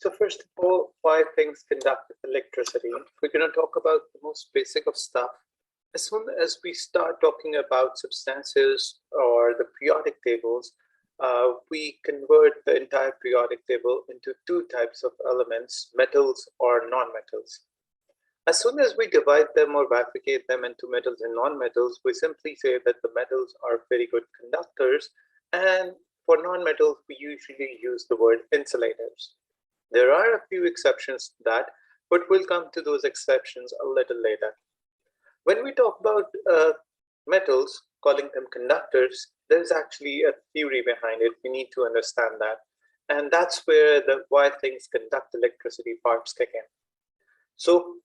So first of all, why things conduct electricity. We're going to talk about the most basic of stuff. As soon as we start talking about substances or the periodic tables, we convert the entire periodic table into two types of elements, metals or non-metals. As soon as we divide them or bifurcate them into metals and non-metals, we simply say that the metals are very good conductors, and for non-metals, we usually use the word insulators. There are a few exceptions to that, but we'll come to those exceptions a little later. When we talk about metals, calling them conductors, there's actually a theory behind it. We need to understand that. And that's where the why things conduct electricity parts kick in. So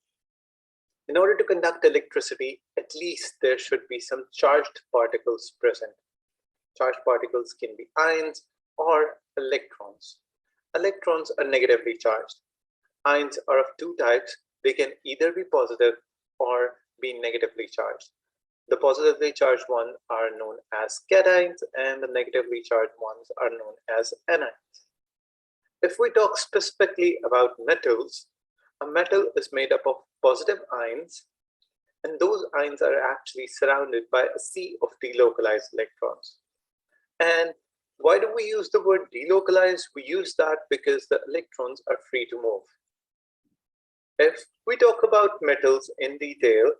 in order to conduct electricity, at least there should be some charged particles present. Charged particles can be ions or electrons. Electrons are negatively charged. Ions are of two types. They can either be positive or be negatively charged. The positively charged ones are known as cations, and the negatively charged ones are known as anions. If we talk specifically about metals, a metal is made up of positive ions, and those ions are actually surrounded by a sea of delocalized electrons. And why do we use the word delocalized? We use that because the electrons are free to move. If we talk about metals in detail,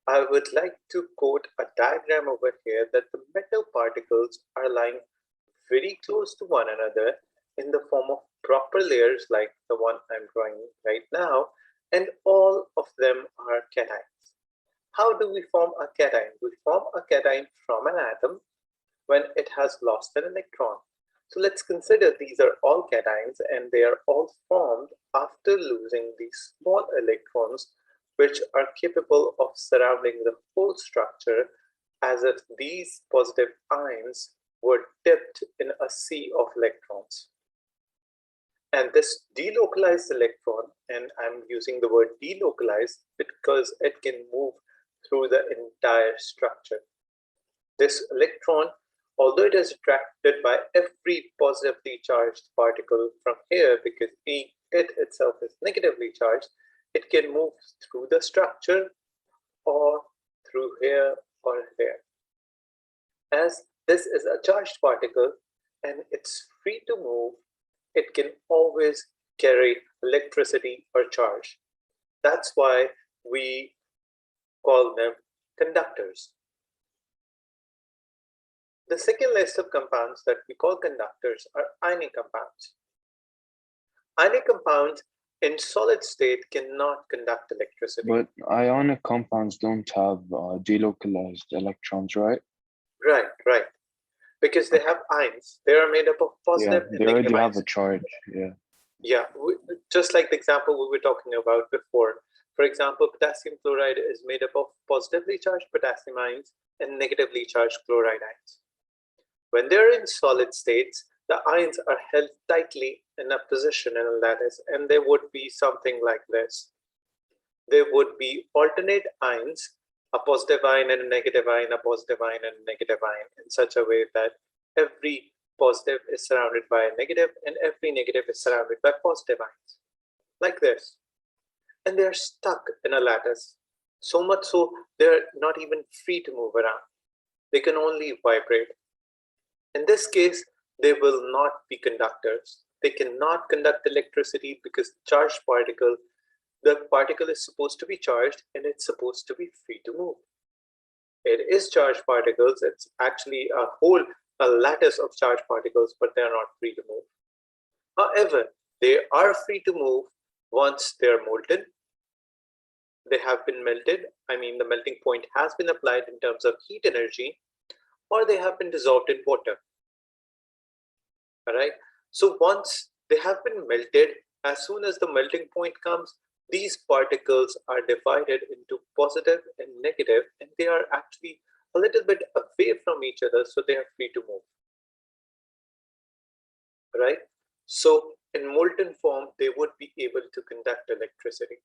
I would like to quote a diagram over here that the metal particles are lying very close to one another in the form of proper layers like the one I'm drawing right now, and all of them are cations. How do we form a cation? We form a cation from an atom when it has lost an electron. So let's consider these are all cations, and they are all formed after losing these small electrons, which are capable of surrounding the whole structure as if these positive ions were dipped in a sea of electrons. And this delocalized electron, and I'm using the word delocalized because it can move through the entire structure. This electron, although it is attracted by every positively charged particle from here because it itself is negatively charged, it can move through the structure or through here or there. As this is a charged particle and it's free to move, it can always carry electricity or charge. That's why we call them conductors. The second list of compounds that we call conductors are ionic compounds. Ionic compounds in solid state cannot conduct electricity. But ionic compounds don't have delocalized electrons, right? Right. Because they have ions. They are made up of positive and they negative already ions. have a charge, Yeah, just like the example we were talking about before. For example, potassium chloride is made up of positively charged potassium ions and negatively charged chloride ions. When they're in solid states, the ions are held tightly in a position in a lattice, and there would be something like this. There would be alternate ions, a positive ion and a negative ion, a positive ion and a negative ion, in such a way that every positive is surrounded by a negative and every negative is surrounded by positive ions, like this. And they're stuck in a lattice, so much so they're not even free to move around. They can only vibrate. In this case, they will not be conductors. They cannot conduct electricity because the particle is supposed to be charged and it's supposed to be free to move. It is charged particles. It's actually a lattice of charged particles, but they're not free to move. However, they are free to move once they're molten. They have been melted. I mean, the melting point has been applied in terms of heat energy, or they have been dissolved in water. All right. So once they have been melted, as soon as the melting point comes, these particles are divided into positive and negative, and they are actually a little bit away from each other, so they are free to move. Right? So in molten form, they would be able to conduct electricity.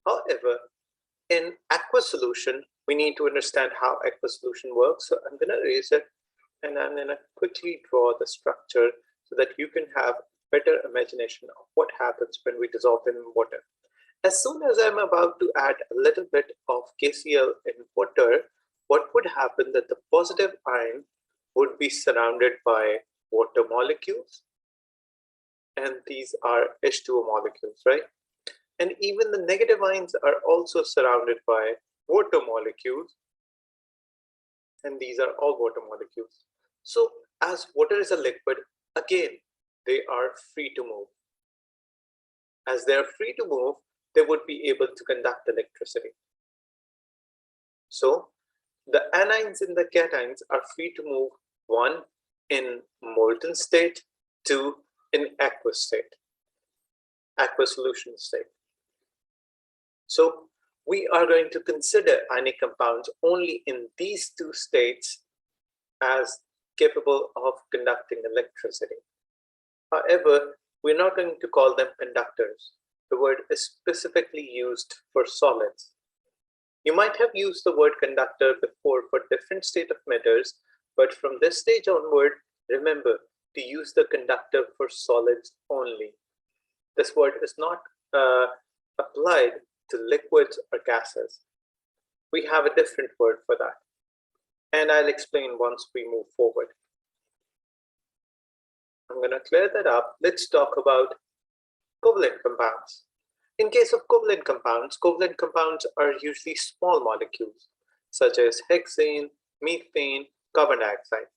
However, in aqueous solution, we need to understand how aqueous solution works. So I'm going to erase it, and I'm going to quickly draw the structure so that you can have better imagination of what happens when we dissolve in water. As soon as I'm about to add a little bit of KCl in water, what would happen that the positive ion would be surrounded by water molecules, and these are H2O molecules, right? And even the negative ions are also surrounded by water molecules, and these are all water molecules. So as water is a liquid, again, they are free to move. As they are free to move, they would be able to conduct electricity. So the anions and the cations are free to move, one in molten state, two in aqueous state, aqueous solution state. So we are going to consider ionic compounds only in these two states as capable of conducting electricity. However, we're not going to call them conductors. The word is specifically used for solids. You might have used the word conductor before for different state of matters, but from this stage onward, remember to use the conductor for solids only. This word is not applied to liquids or gases. We have a different word for that, and I'll explain once we move forward. I'm going to clear that up. Let's talk about covalent compounds. In case of covalent compounds are usually small molecules, such as hexane, methane, carbon dioxide.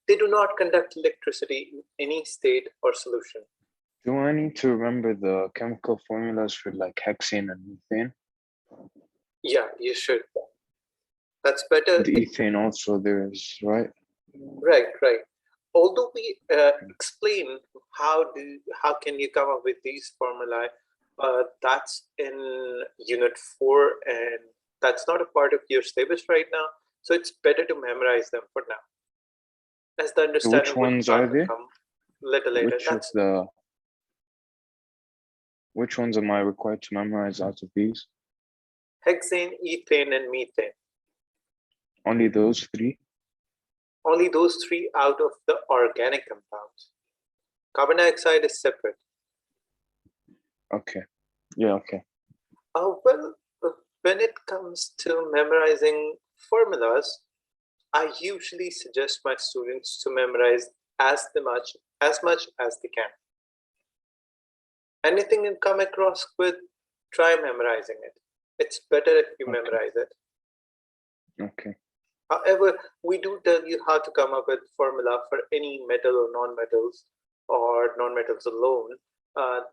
They do not conduct electricity in any state or solution. Do I need to remember the chemical formulas for like hexane and methane? Yeah, you should. That's better. And ethane also there is, right? Right. Although we explain how can you come up with these formulae, that's in Unit 4, and that's not a part of your syllabus right now. So it's better to memorize them for now. As the understanding Which ones are they? come little later. Which ones am I required to memorize out of these? Hexane, ethane, and methane. Only those three? Only those three out of the organic compounds. Carbon dioxide is separate. Okay. Yeah, okay. Well, when it comes to memorizing formulas, I usually suggest my students to memorize as much as they can. Anything you come across with, try memorizing it. It's better if you memorize it. Okay. However, we do tell you how to come up with formula for any metal or non-metals alone.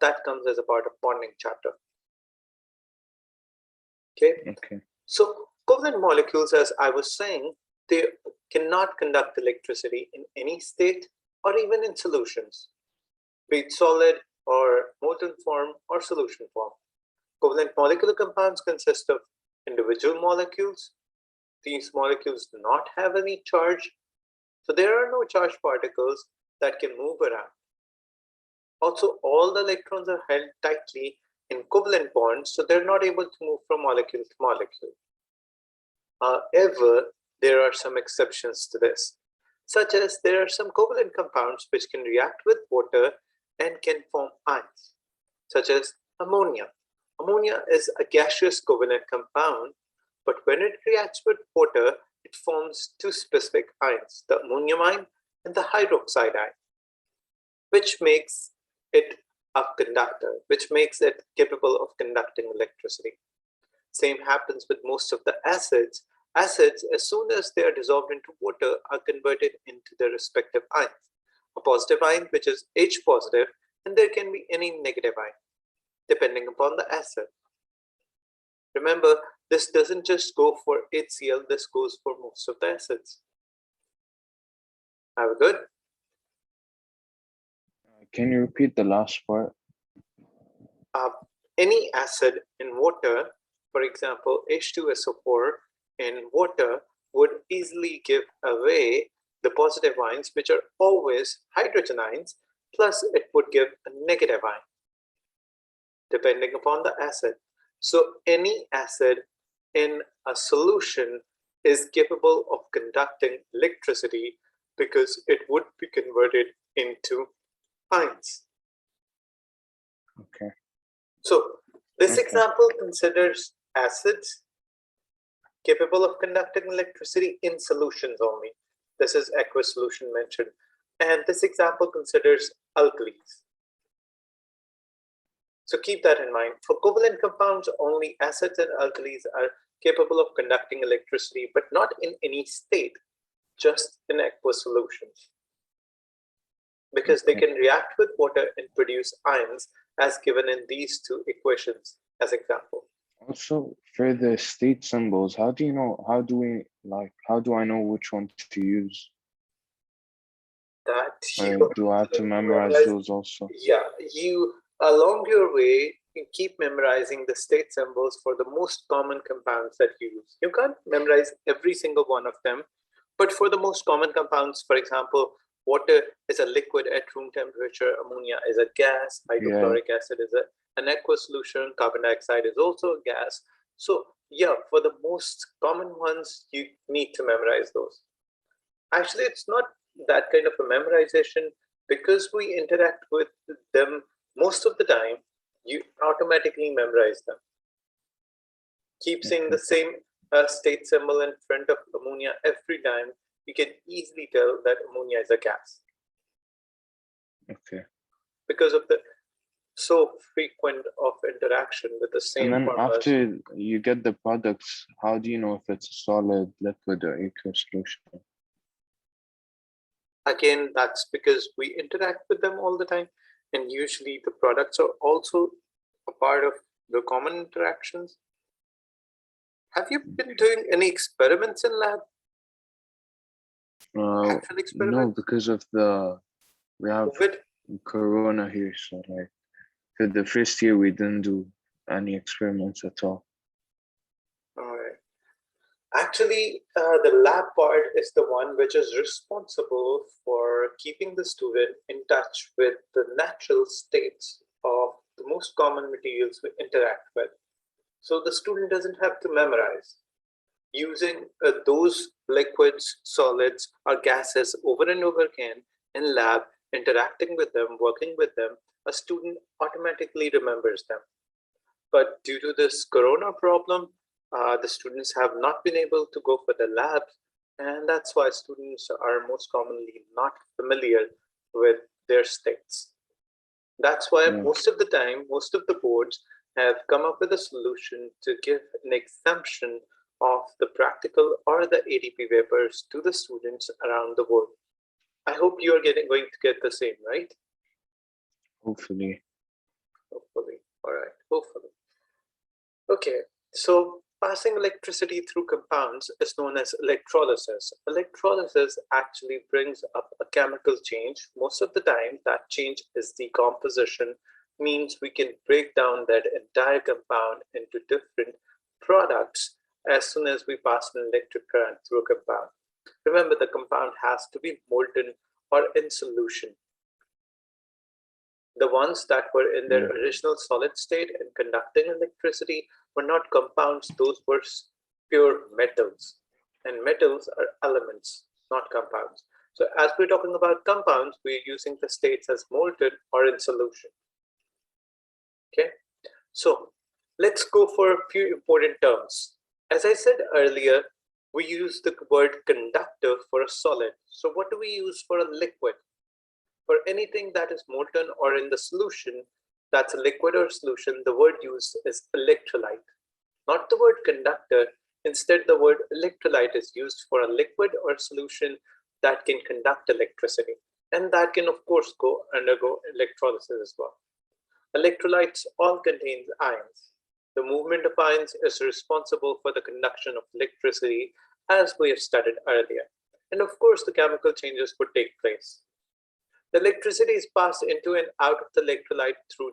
That comes as a part of bonding chapter. Okay. So covalent molecules, as I was saying, they cannot conduct electricity in any state or even in solutions, be it solid or molten form or solution form. Covalent molecular compounds consist of individual molecules. These molecules do not have any charge, so there are no charged particles that can move around. Also, all the electrons are held tightly in covalent bonds, so they're not able to move from molecule to molecule. However, there are some exceptions to this, such as there are some covalent compounds which can react with water and can form ions, such as ammonia. Ammonia is a gaseous covalent compound, but when it reacts with water, it forms two specific ions, the ammonium ion and the hydroxide ion, which makes it a conductor, which makes it capable of conducting electricity. Same happens with most of the acids. Acids, as soon as they are dissolved into water, are converted into their respective ions. A positive ion, which is H positive, and there can be any negative ion, depending upon the acid. Remember, this doesn't just go for HCl, this goes for most of the acids. Are we good? Can you repeat the last part? Any acid in water, for example, H2SO4 in water, would easily give away the positive ions, which are always hydrogen ions, plus it would give a negative ion, depending upon the acid. So any acid in a solution is capable of conducting electricity because it would be converted into ions. Okay. So this Okay. example considers acids capable of conducting electricity in solutions only. This is aqueous solution mentioned. And this example considers alkalis. So keep that in mind. For covalent compounds, only acids and alkalis are capable of conducting electricity, but not in any state, just in aqueous solutions. Because they can react with water and produce ions as given in these two equations as example. Also, for the state symbols, how do I know which one to use? That Or do I have to memorize those also? Yeah, you along your way, you keep memorizing the state symbols for the most common compounds that you use. You can't memorize every single one of them, but for the most common compounds, for example, water is a liquid at room temperature, ammonia is a gas, hydrochloric acid is an aqueous solution, carbon dioxide is also a gas. So yeah, for the most common ones, you need to memorize those. Actually, it's not that kind of a memorization because we interact with them most of the time. You automatically memorize them. Keep saying the same state symbol in front of ammonia every time. You can easily tell that ammonia is a gas. Okay. Because of the so frequent of interaction with the same And then formulas. after you get the products, how do you know if it's a solid, liquid, or aqueous solution? Again, that's because we interact with them all the time, and usually the products are also a part of the common interactions. Have you been doing any experiments in lab? No, because of we have COVID? Corona here, so like for the first year we didn't do any experiments at all. All right. Actually, the lab part is the one which is responsible for keeping the student in touch with the natural states of the most common materials we interact with. So the student doesn't have to memorize. Using those liquids, solids, or gases over and over again in lab, interacting with them, working with them, a student automatically remembers them. But due to this corona problem, the students have not been able to go for the labs, and that's why students are most commonly not familiar with their states. That's why most of the time, most of the boards have come up with a solution to give an exemption of the practical or the ADP papers to the students around the world. I hope you are going to get the same, right? Hopefully. Hopefully. All right. Hopefully. Okay. So passing electricity through compounds is known as electrolysis. Electrolysis actually brings up a chemical change. Most of the time, that change is decomposition, means we can break down that entire compound into different products as soon as we pass an electric current through a compound. Remember, the compound has to be molten or in solution. The ones that were in their original solid state and conducting electricity were not compounds, those were pure metals. And metals are elements, not compounds. So as we're talking about compounds, we're using the states as molten or in solution. Okay, so let's go for a few important terms. As I said earlier, we use the word conductor for a solid. So what do we use for a liquid? For anything that is molten or in the solution, that's a liquid or solution, the word used is electrolyte, not the word conductor. Instead, the word electrolyte is used for a liquid or solution that can conduct electricity. And that can, of course, undergo electrolysis as well. Electrolytes all contain ions. The movement of ions is responsible for the conduction of electricity, as we have studied earlier. And of course, the chemical changes would take place. The electricity is passed into and out of the electrolyte through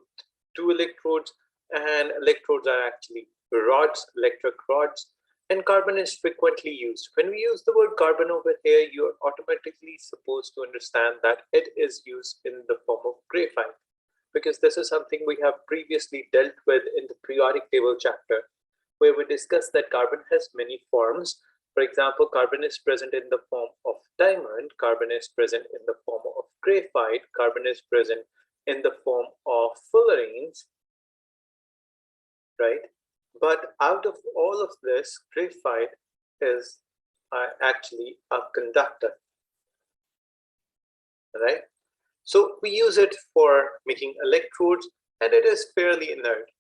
two electrodes, and electrodes are actually rods, electric rods, and carbon is frequently used. When we use the word carbon over here, you're automatically supposed to understand that it is used in the form of graphite, because this is something we have previously dealt with in the periodic table chapter, where we discussed that carbon has many forms. For example, carbon is present in the form of diamond, carbon is present in the form of graphite, carbon is present in the form of fullerenes, right? But out of all of this, graphite is actually a conductor, right? So we use it for making electrodes, and it is fairly inert.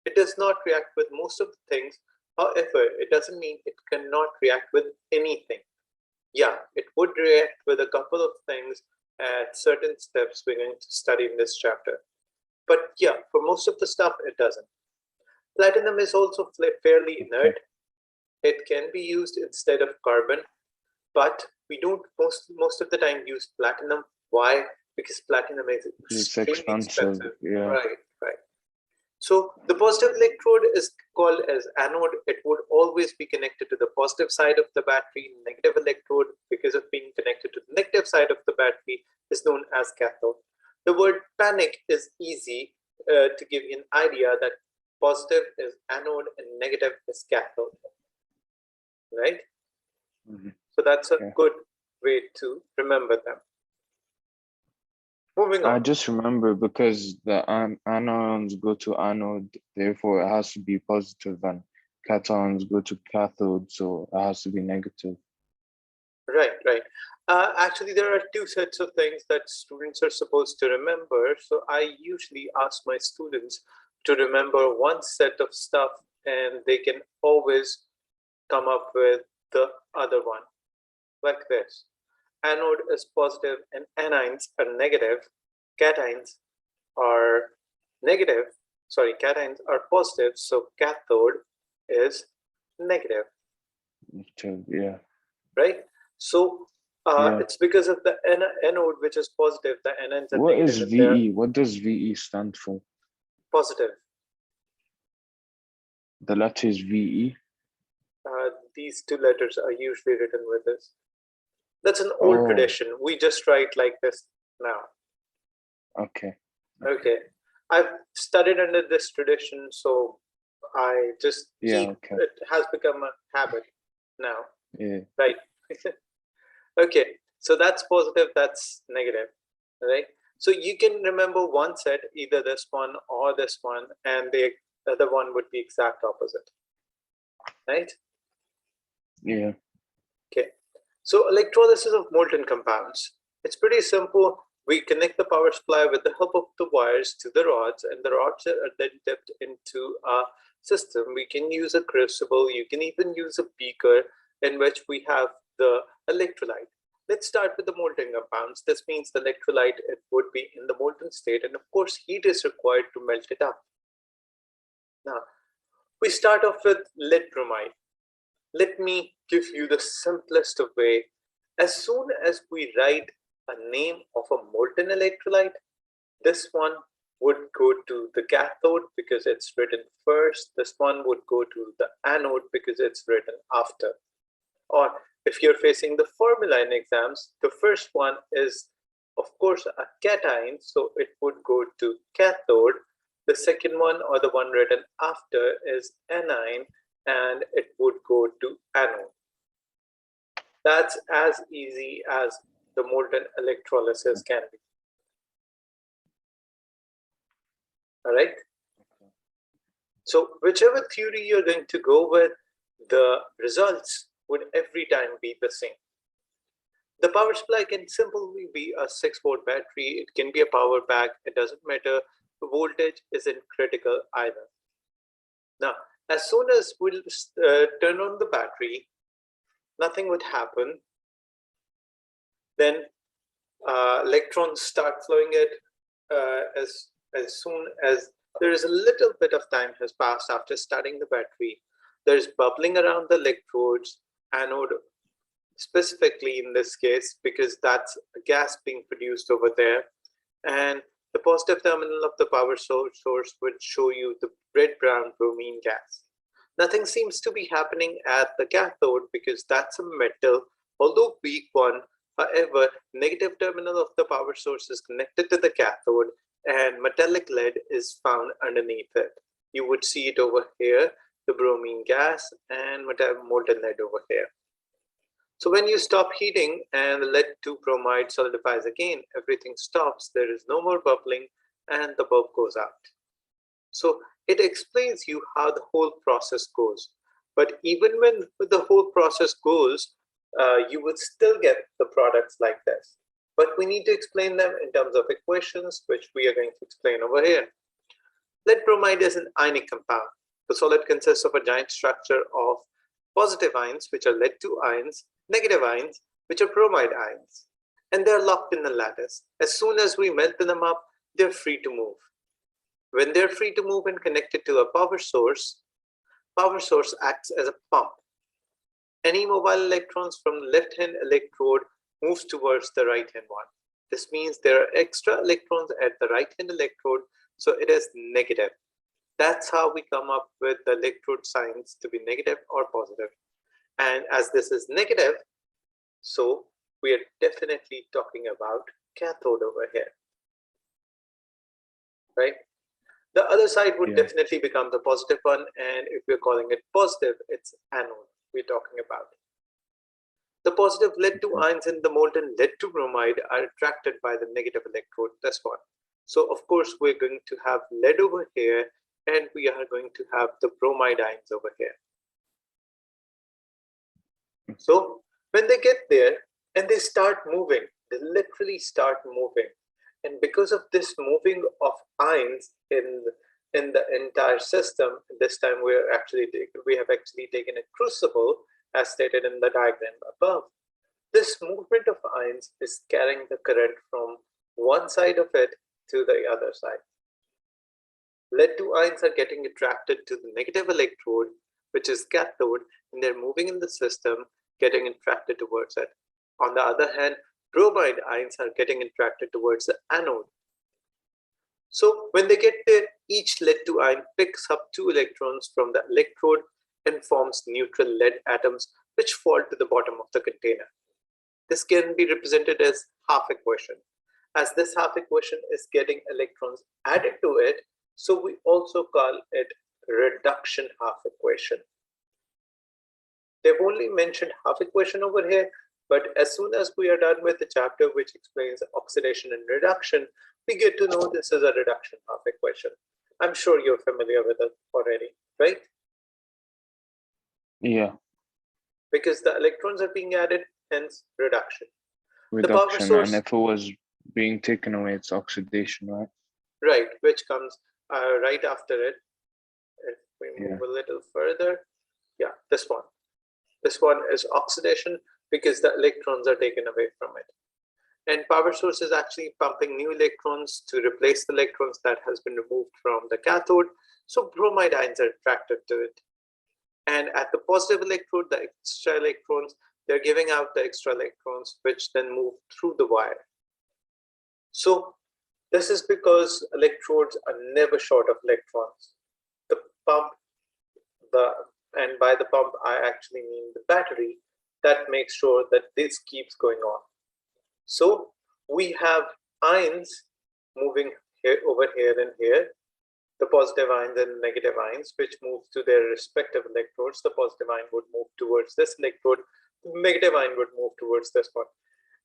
It does not react with most of the things. However, it doesn't mean it cannot react with anything. Yeah, it would react with a couple of things at certain steps we're going to study in this chapter. But yeah, for most of the stuff, it doesn't. Platinum is also fairly inert. It can be used instead of carbon, but we don't most of the time use platinum. Why? Because platinum is extremely expensive. Yeah. Right. So the positive electrode is called as anode. It would always be connected to the positive side of the battery. Negative electrode, because of being connected to the negative side of the battery, is known as cathode. The word panic is easy to give you an idea that positive is anode and negative is cathode, right? Mm-hmm. So that's a good way to remember them. Moving on. I just remember because the anions go to anode, therefore it has to be positive, and cations go to cathode, so it has to be negative. Right. Actually, there are two sets of things that students are supposed to remember. So I usually ask my students to remember one set of stuff, and they can always come up with the other one, like this. Anode is positive and anions are negative. Cations are negative. Sorry, cations are positive, so cathode is negative. Yeah. Right? So it's because of the anode, which is positive, the anions are what negative. Is VE? What does VE stand for? Positive. The letter is VE? These two letters are usually written with this. That's an old tradition. We just write like this now. Okay. I've studied under this tradition, so I just keep it has become a habit now. Yeah. Right. Okay. So that's positive, that's negative. Right. So you can remember one set, either this one or this one, and the other one would be exact opposite. Right? Yeah. Okay. So electrolysis of molten compounds. It's pretty simple. We connect the power supply with the help of the wires to the rods, and the rods are then dipped into a system. We can use a crucible. You can even use a beaker in which we have the electrolyte. Let's start with the molten compounds. This means the electrolyte, it would be in the molten state, and of course heat is required to melt it up. Now, we start off with lead bromide. Let me give you the simplest of way. As soon as we write a name of a molten electrolyte, this one would go to the cathode because it's written first. This one would go to the anode because it's written after. Or if you're facing the formula in exams, the first one is, of course, a cation, so it would go to cathode. The second one, or the one written after, is anion, and it would go to anode. That's as easy as the molten electrolysis can be. All right. So whichever theory you're going to go with, the results would every time be the same. The power supply can simply be a 6-volt battery. It can be a power pack. It doesn't matter. The voltage isn't critical either. Now, as soon as we'll turn on the battery, nothing would happen. Then electrons start flowing it as soon as there is a little bit of time has passed after starting the battery. There's bubbling around the electrodes, anode specifically in this case, because that's a gas being produced over there. And the positive terminal of the power source would show you the red-brown bromine gas. Nothing seems to be happening at the cathode because that's a metal, although weak one. However, negative terminal of the power source is connected to the cathode, and metallic lead is found underneath it. You would see it over here, the bromine gas, and molten lead over here. So when you stop heating and the lead to bromide solidifies again, everything stops. There is no more bubbling. and the bulb goes out. So it explains you how the whole process goes. But even when the whole process goes, you would still get the products like this. But we need to explain them in terms of equations, which we are going to explain over here. Lead bromide is an ionic compound. The solid consists of a giant structure of positive ions, which are lead 2 ions, negative ions, which are bromide ions, and they're locked in a lattice. As soon as we melt them up, they're free to move. When they're free to move and connected to a power source acts as a pump. Any mobile electrons from the left-hand electrode moves towards the right-hand one. This means there are extra electrons at the right-hand electrode, so it is negative. That's how we come up with the electrode signs to be negative or positive. And as this is negative, so we are definitely talking about cathode over here, right? The other side would definitely become the positive one, and if we're calling it positive, it's anode we're talking about. The positive lead 2 ions in the molten lead 2 bromide are attracted by the negative electrode, this one. So of course, we're going to have lead over here, and we are going to have the bromide ions over here. So when they get there and they start moving, they literally start moving. And because of this moving of ions in the entire system, this time we have actually taken a crucible as stated in the diagram above. This movement of ions is carrying the current from one side of it to the other side. Lead 2 ions are getting attracted to the negative electrode, which is cathode, and they're moving in the system, getting attracted towards it. On the other hand, bromide ions are getting attracted towards the anode. So when they get there, each lead 2 ion picks up 2 electrons from the electrode and forms neutral lead atoms which fall to the bottom of the container. This can be represented as half equation. As this half equation is getting electrons added to it, so we also call it reduction half equation. They've only mentioned half equation over here, but as soon as we are done with the chapter which explains oxidation and reduction, we get to know this is a reduction half equation. I'm sure you're familiar with it already, right? Yeah. Because the electrons are being added, hence reduction. Reduction, the power source, and if it was being taken away, it's oxidation, right? Right, which comes right after it. If we move a little further, yeah, this one. This one is oxidation because the electrons are taken away from it. And power source is actually pumping new electrons to replace the electrons that has been removed from the cathode. So bromide ions are attracted to it. And at the positive electrode, the extra electrons, they're giving out the extra electrons, which then move through the wire. So this is because electrodes are never short of electrons. The pump, and by the pump, I actually mean the battery, that makes sure that this keeps going on. So we have ions moving here, over here and here, the positive ions and negative ions, which move to their respective electrodes. The positive ion would move towards this electrode, the negative ion would move towards this one.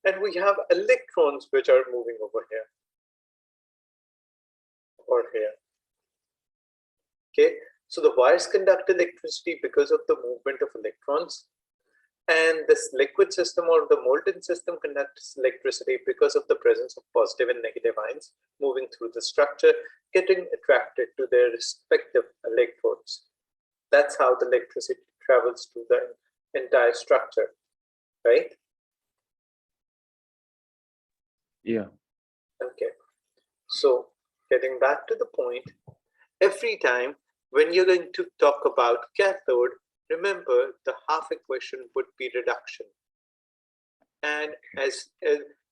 And we have electrons which are moving over here or here. Okay, so the wires conduct electricity because of the movement of electrons. And this liquid system or the molten system conducts electricity because of the presence of positive and negative ions moving through the structure, getting attracted to their respective electrodes. That's how the electricity travels through the entire structure, right? Yeah. Okay. So getting back to the point, every time when you're going to talk about cathode, remember the half equation would be reduction. And as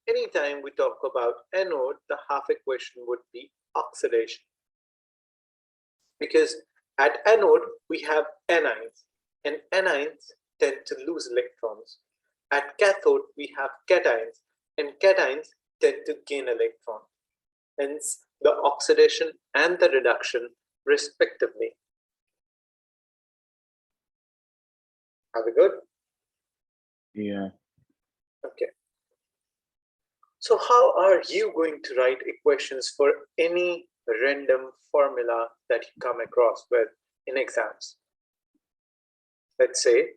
anytime we talk about anode, the half equation would be oxidation. Because at anode, we have anions, and anions tend to lose electrons. At cathode, we have cations, and cations tend to gain electrons. Hence, the oxidation and the reduction, respectively. Are we good? Yeah. Okay. So how are you going to write equations for any random formula that you come across with in exams? Let's say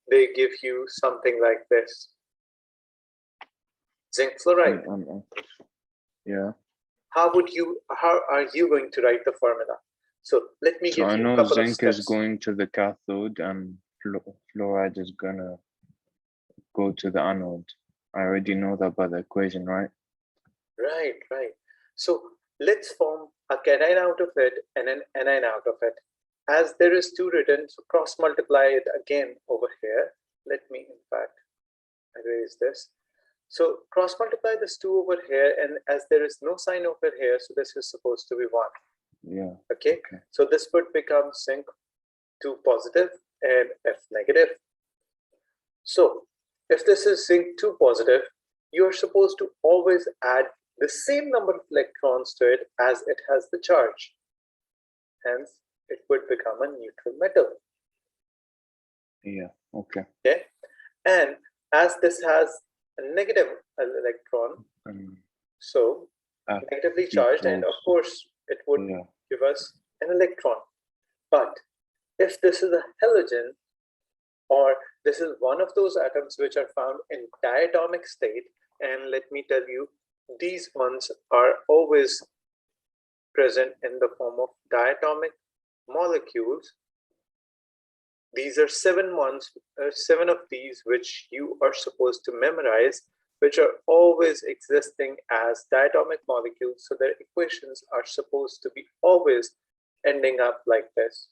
they give you something like this. Zinc fluoride. Yeah. How are you going to write the formula? So let me give I you a know couple of zinc steps. is going to the cathode and fluoride is gonna go to the anode. I already know that by the equation, right? Right. So let's form a cation out of it and an anion out of it. As there is 2 written, so cross multiply it again over here. Let me, in fact, erase this. So cross multiply this 2 over here, and as there is no sign over here, so this is supposed to be 1. Yeah. Okay. So this would become zinc 2 positive and F negative. So if this is zinc 2 positive, you're supposed to always add the same number of electrons to it as it has the charge. Hence, it would become a neutral metal. Yeah. Okay. And as this has a negative electron, so negatively charged, and of course, it would give us an electron. But if this is a halogen, or this is one of those atoms which are found in diatomic state, and let me tell you, these ones are always present in the form of diatomic molecules. These are 7 of these which you are supposed to memorize, which are always existing as diatomic molecules. So their equations are supposed to be always ending up like this.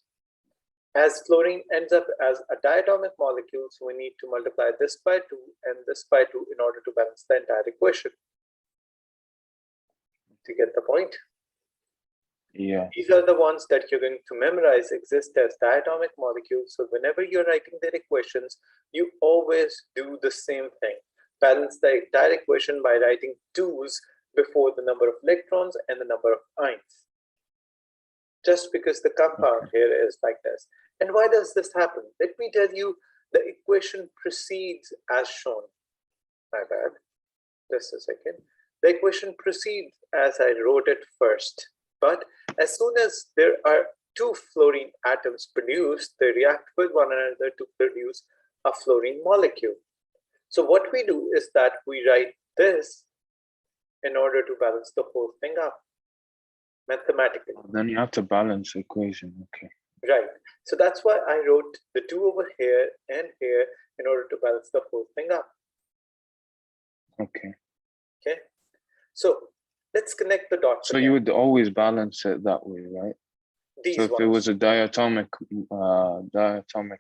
As fluorine ends up as a diatomic molecule, so we need to multiply this by 2 and this by 2 in order to balance the entire equation. To get the point? Yeah. These are the ones that you're going to memorize exist as diatomic molecules. So whenever you're writing their equations, you always do the same thing. Balance the entire equation by writing 2's before the number of electrons and the number of ions. Just because the compound here is like this. And why does this happen? Let me tell you, the equation proceeds as shown. My bad. Just a second. The equation proceeds as I wrote it first. But as soon as there are 2 fluorine atoms produced, they react with one another to produce a fluorine molecule. So what we do is that we write this in order to balance the whole thing up mathematically. Then you have to balance the equation. Okay. Right. So that's why I wrote the 2 over here and here in order to balance the whole thing up. Okay. So let's connect the dots. So you would always balance it that way, right? So if it was a diatomic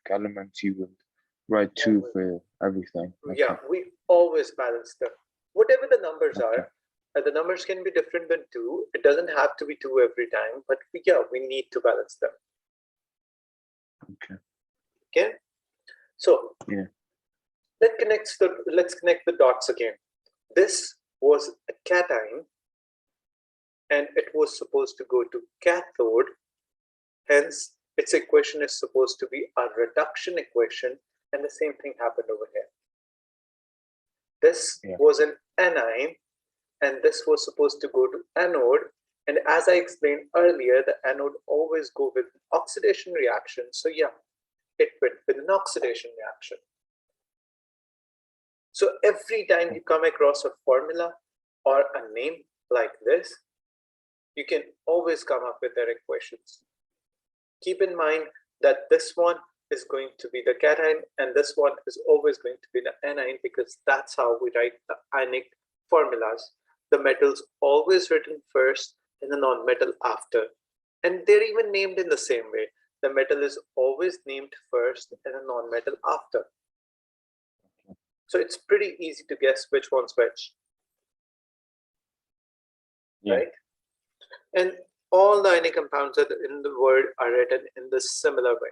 element, you would write 2 for everything. Yeah, we always balance them. Whatever the numbers are, the numbers can be different than 2. It doesn't have to be 2 every time, but we need to balance them. Okay. So let's connect the dots again. This was a cation, and it was supposed to go to cathode. Hence, its equation is supposed to be a reduction equation, and the same thing happened over here. This was an anion, and this was supposed to go to anode. And as I explained earlier, the anode always go with an oxidation reaction. So it went with an oxidation reaction. So every time you come across a formula or a name like this, you can always come up with their equations. Keep in mind that this one is going to be the cation and this one is always going to be the anion, because that's how we write the ionic formulas. The metal's always written first and the non-metal after. And they're even named in the same way. The metal is always named first and the non-metal after. So it's pretty easy to guess which one's which. Right? And all the ionic compounds in the world are written in the similar way.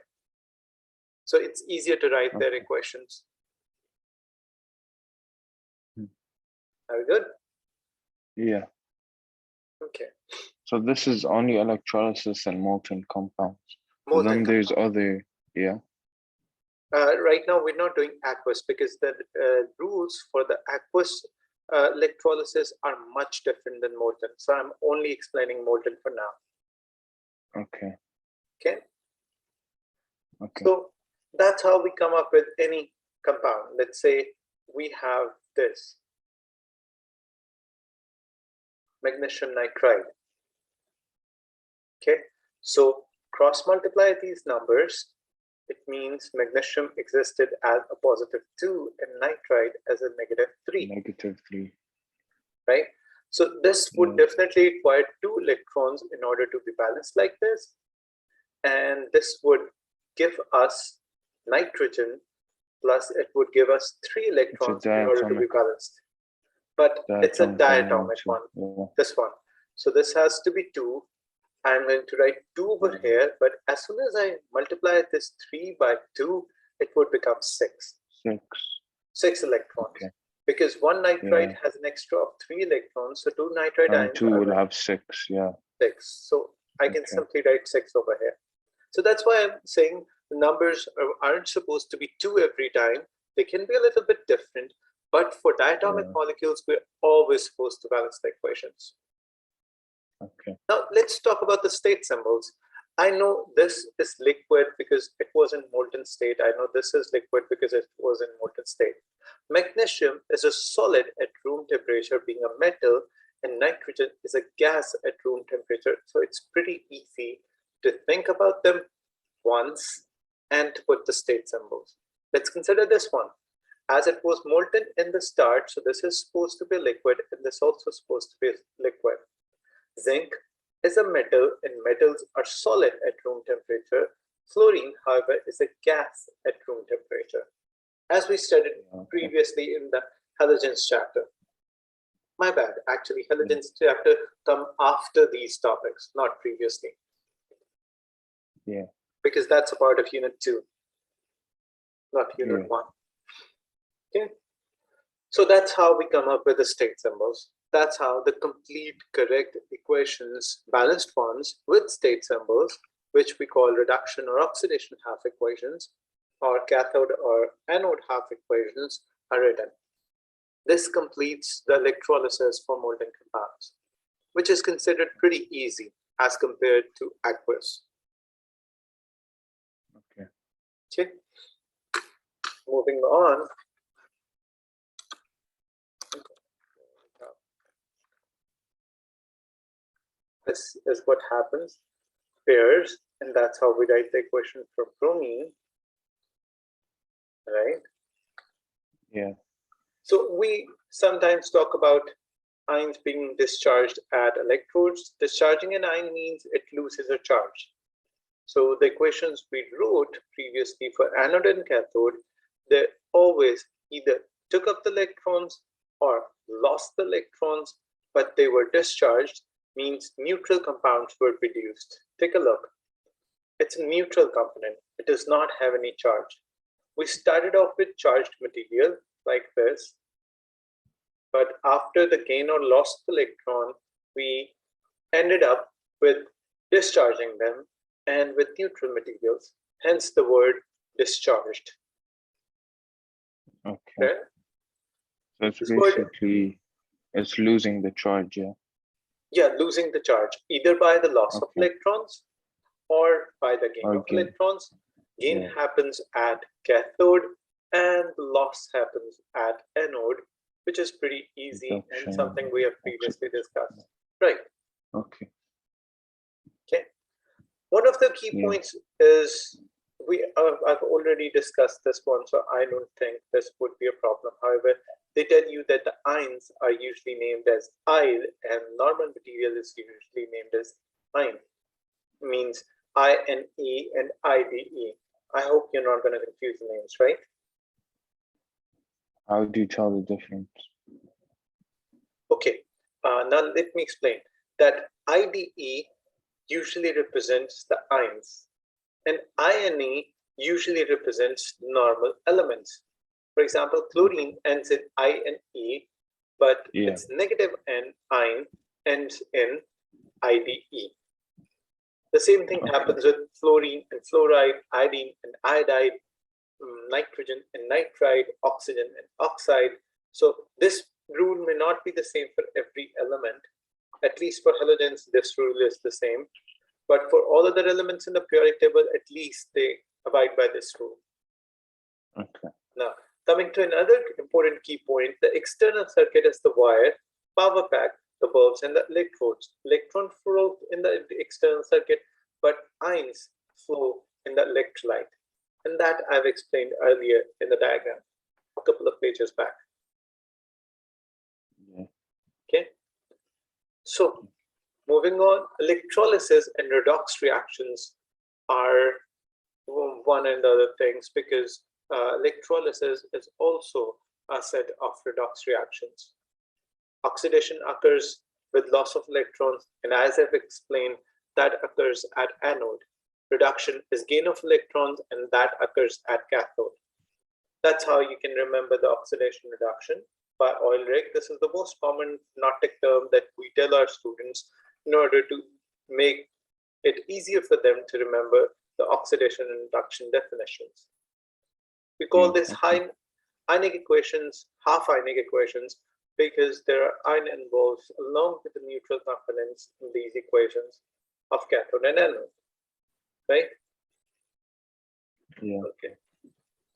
So it's easier to write their equations. Are we good? Yeah. Okay. So this is only electrolysis and molten compounds. Molten then there's other, right now we're not doing aqueous because the rules for the aqueous electrolysis are much different than molten. So I'm only explaining molten for now. Okay. Okay. Okay. So that's how we come up with any compound. Let's say we have this magnesium nitride. Okay. So cross multiply these numbers. It means magnesium existed as a +2 and nitride as a -3. -3. Right? So this would definitely require 2 electrons in order to be balanced like this. And this would give us nitrogen, plus it would give us 3 electrons in order to be balanced. But it's a diatomic one, this one. So this has to be 2. I'm going to write 2 over here, but as soon as I multiply this 3 by 2, it would become 6. 6 electrons. Okay. Because one nitride has an extra of 3 electrons, so 2 nitride ions. 2 will have 6, 6. So I can simply write 6 over here. So that's why I'm saying the numbers aren't supposed to be 2 every time. They can be a little bit different, but for diatomic molecules, we're always supposed to balance the equations. Okay. Now let's talk about the state symbols. I know this is liquid because it was in molten state. I know this is liquid because it was in molten state. Magnesium is a solid at room temperature, being a metal, and nitrogen is a gas at room temperature. So it's pretty easy to think about them once and to put the state symbols. Let's consider this one. As it was molten in the start, so this is supposed to be liquid, and this also supposed to be liquid. Zinc is a metal, and metals are solid at room temperature. Fluorine, however, is a gas at room temperature, as we studied previously in the halogens chapter. My bad, actually, halogens chapter come after these topics, not previously. Yeah. Because that's a part of unit 2, not unit 1. Okay. So that's how we come up with the state symbols. That's how the complete correct equations, balanced ones with state symbols, which we call reduction or oxidation half equations, or cathode or anode half equations, are written. This completes the electrolysis for molten compounds, which is considered pretty easy as compared to aqueous. Okay. Moving on. This is what happens. Pairs, and that's how we write the equation for bromine. Right? Yeah. So we sometimes talk about ions being discharged at electrodes. Discharging an ion means it loses a charge. So the equations we wrote previously for anode and cathode, they always either took up the electrons or lost the electrons, but they were discharged, means neutral compounds were produced. Take a look. It's a neutral component. It does not have any charge. We started off with charged material like this, but after the gain or lost electron, we ended up with discharging them and with neutral materials, hence the word discharged. Okay. So it's basically, it's losing the charge, Yeah, losing the charge, either by the loss of electrons or by the gain of electrons. Gain happens at cathode and loss happens at anode, which is pretty easy and something we have previously discussed. Right. Okay. Okay. One of the key points is I've already discussed this one, so I don't think this would be a problem. However, they tell you that the ions are usually named as ide, and normal material is usually named as ine. Means INE and IDE. I hope you're not going to confuse the names, right? How do you tell the difference? Okay, now let me explain that IDE usually represents the ions, and INE usually represents normal elements. For example, chlorine ends in INE, but its negative N, ion, ends in IDE. The same thing happens with fluorine and fluoride, iodine and iodide, nitrogen and nitride, oxygen and oxide. So this rule may not be the same for every element. At least for halogens, this rule is the same. But for all other elements in the periodic table, at least they abide by this rule. Okay. Now, coming to another important key point, the external circuit is the wire, power pack, the bulbs, and the electrodes. Electron flow in the external circuit, but ions flow in the electrolyte. And that I've explained earlier in the diagram, a couple of pages back. Yeah. Okay. So, moving on, electrolysis and redox reactions are one and the other things, because electrolysis is also a set of redox reactions. Oxidation occurs with loss of electrons, and as I've explained, that occurs at anode. Reduction is gain of electrons, and that occurs at cathode. That's how you can remember the oxidation reduction by oil rig. This is the most common nautic term that we tell our students in order to make it easier for them to remember the oxidation and reduction definitions. We call this ionic equations, half ionic equations, because there are ion involved along with the neutral components in these equations of cathode and anode, right? Yeah. Okay.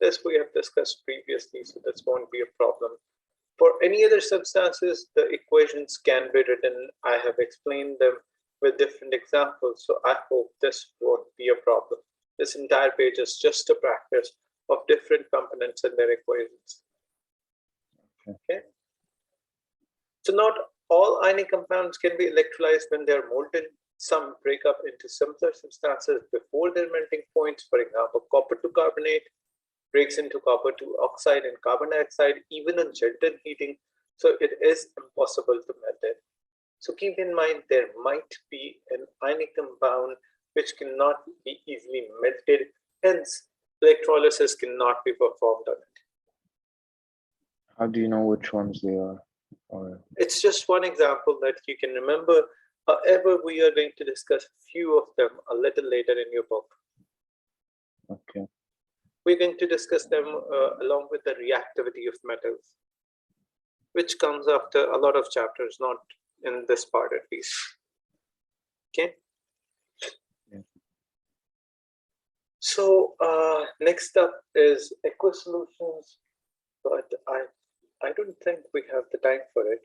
This we have discussed previously, so this won't be a problem. For any other substances, the equations can be written. I have explained them with different examples, so I hope this won't be a problem. This entire page is just a practice of different components and their equations. Okay. So not all ionic compounds can be electrolyzed when they're molten. Some break up into simpler substances before their melting points. For example, copper to carbonate breaks into copper to oxide and carbon dioxide, even on gentle heating. So it is impossible to melt it. So keep in mind, there might be an ionic compound which cannot be easily melted. Hence, electrolysis cannot be performed on it. How do you know which ones they are? Or it's just one example that you can remember. However, we are going to discuss a few of them a little later in your book. okay. We're going to discuss them along with the reactivity of metals, which comes after a lot of chapters, not in this part at least. Okay. Yeah. So next up is aqueous solutions, but I don't think we have the time for it,